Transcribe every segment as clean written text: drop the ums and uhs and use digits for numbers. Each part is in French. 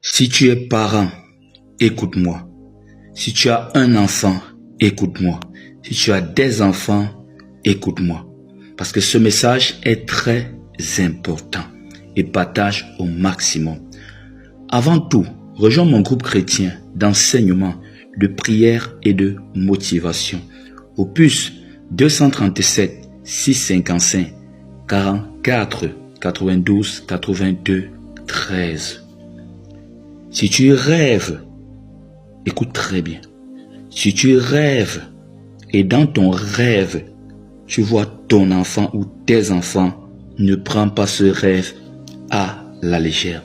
Si tu es parent, écoute-moi. Si tu as un enfant, écoute-moi. Si tu as des enfants, écoute-moi. Parce que ce message est très important et partage au maximum. Avant tout, rejoins mon groupe chrétien d'enseignement, de prière et de motivation. Opus 237 655 44 92 82 13. Si tu rêves, écoute très bien. Si tu rêves et dans ton rêve, tu vois ton enfant ou tes enfants, ne prends pas ce rêve à la légère.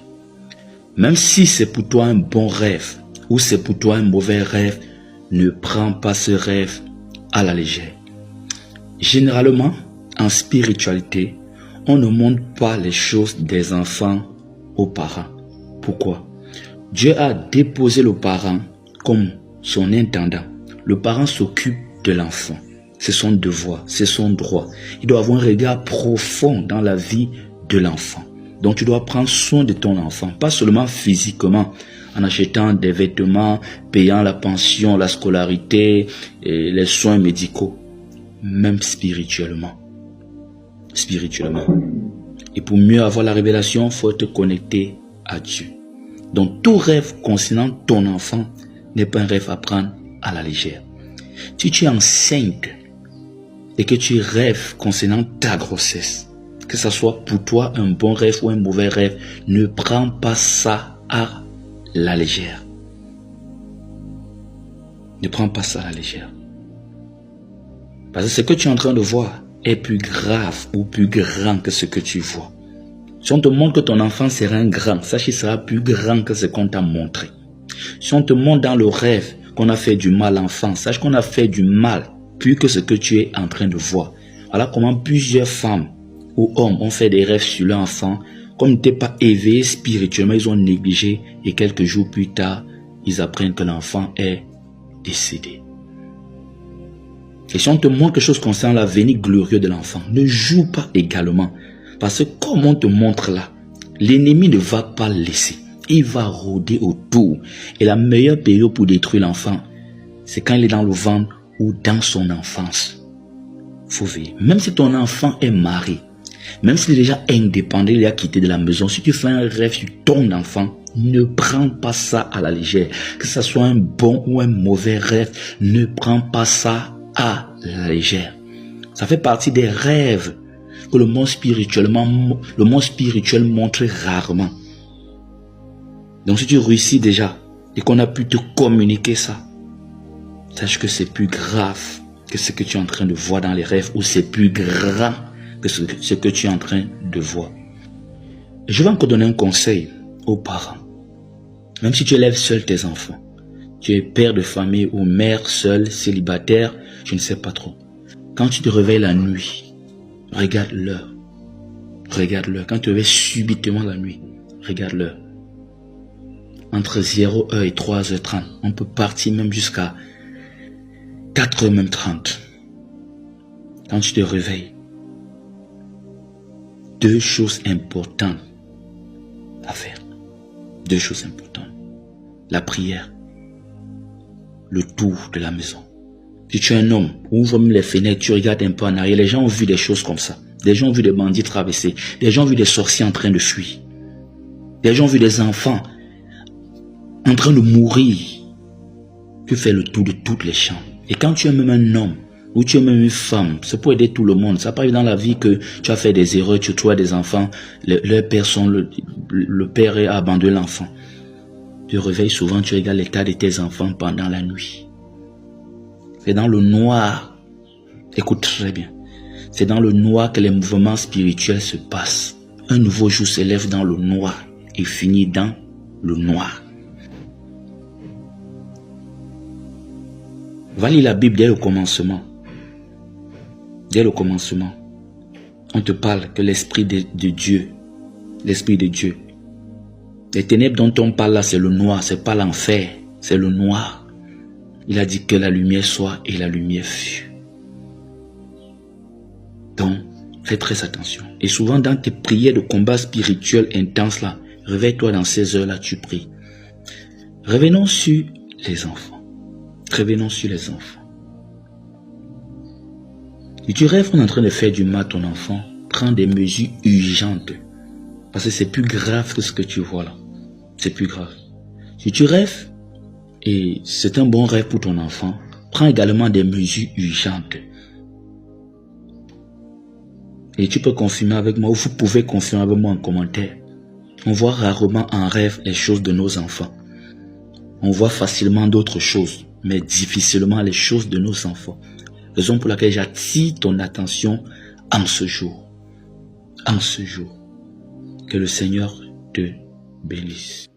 Même si c'est pour toi un bon rêve ou c'est pour toi un mauvais rêve, ne prends pas ce rêve à la légère. Généralement, en spiritualité, on ne montre pas les choses des enfants aux parents. Pourquoi? Dieu a déposé le parent comme son intendant. Le parent s'occupe de l'enfant. C'est son devoir, c'est son droit. Il doit avoir un regard profond dans la vie de l'enfant. Donc tu dois prendre soin de ton enfant, pas seulement physiquement, en achetant des vêtements, payant la pension, la scolarité, et les soins médicaux, même spirituellement. Et pour mieux avoir la révélation, il faut te connecter à Dieu. Donc tout rêve concernant ton enfant n'est pas un rêve à prendre à la légère. Si tu es enceinte et que tu rêves concernant ta grossesse, que ce soit pour toi un bon rêve ou un mauvais rêve, ne prends pas ça à la légère. Ne prends pas ça à la légère. Parce que ce que tu es en train de voir est plus grave ou plus grand que ce que tu vois. Si on te montre que ton enfant sera un grand, sache qu'il sera plus grand que ce qu'on t'a montré. Si on te montre dans le rêve qu'on a fait du mal à l'enfant, sache qu'on a fait du mal plus que ce que tu es en train de voir. Voilà comment plusieurs femmes ou hommes ont fait des rêves sur leur enfant. Comme ils n'étaient pas éveillés spirituellement, ils ont négligé et quelques jours plus tard, ils apprennent que l'enfant est décédé. Et si on te montre quelque chose concernant l'avenir glorieux de l'enfant, ne joue pas également. Parce que comme on te montre là, l'ennemi ne va pas laisser. Il va rôder autour. Et la meilleure période pour détruire l'enfant, c'est quand il est dans le ventre ou dans son enfance. Faut veiller. Même si ton enfant est marié, même s'il est déjà indépendant, il a quitté de la maison, si tu fais un rêve sur ton enfant, ne prends pas ça à la légère. Que ce soit un bon ou un mauvais rêve, ne prends pas ça à la légère. Ça fait partie des rêves que le monde spirituel montre rarement. Donc si tu réussis déjà et qu'on a pu te communiquer ça, sache que c'est plus grave que ce que tu es en train de voir dans les rêves, ou c'est plus grand que ce que tu es en train de voir. Je vais encore donner un conseil aux parents. Même si tu élèves seul tes enfants, tu es père de famille ou mère seule, célibataire, je ne sais pas trop. Quand tu te réveilles la nuit, regarde l'heure. Regarde-l'heure. Quand tu te réveilles subitement la nuit, regarde l'heure. Entre 0h et 3h30. On peut partir même jusqu'à 4h même 30. Quand tu te réveilles, deux choses importantes à faire. Deux choses importantes. La prière. Le tour de la maison. Si tu es un homme, ouvre même les fenêtres, tu regardes un peu en arrière. Les gens ont vu des choses comme ça. Des gens ont vu des bandits traverser. Des gens ont vu des sorciers en train de fuir. Des gens ont vu des enfants en train de mourir. Tu fais le tour de toutes les chambres. Et quand tu es même un homme, ou tu es même une femme, c'est pour aider tout le monde. Ça arrive dans la vie que tu as fait des erreurs, tu vois des enfants, leur père le père a abandonné l'enfant. Tu te réveilles souvent, tu regardes l'état de tes enfants pendant la nuit. C'est dans le noir, écoute très bien, c'est dans le noir que les mouvements spirituels se passent. Un nouveau jour s'élève dans le noir et finit dans le noir. Va lire la Bible dès le commencement. Dès le commencement, on te parle que l'Esprit de Dieu, les ténèbres dont on parle là, c'est le noir, c'est pas l'enfer, c'est le noir. Il a dit que la lumière soit et la lumière fut. Donc, fais très attention. Et souvent dans tes prières de combat spirituel intense là, réveille-toi dans ces heures là, tu pries. Revenons sur les enfants. Revenons sur les enfants. Si tu rêves qu'on est en train de faire du mal à ton enfant, prends des mesures urgentes. Parce que c'est plus grave que ce que tu vois là. C'est plus grave. Si tu rêves, et c'est un bon rêve pour ton enfant, prends également des mesures urgentes. Et tu peux confirmer avec moi, ou vous pouvez confirmer avec moi en commentaire. On voit rarement en rêve les choses de nos enfants. On voit facilement d'autres choses, mais difficilement les choses de nos enfants. Raison pour laquelle j'attire ton attention en ce jour. En ce jour. Que le Seigneur te bénisse.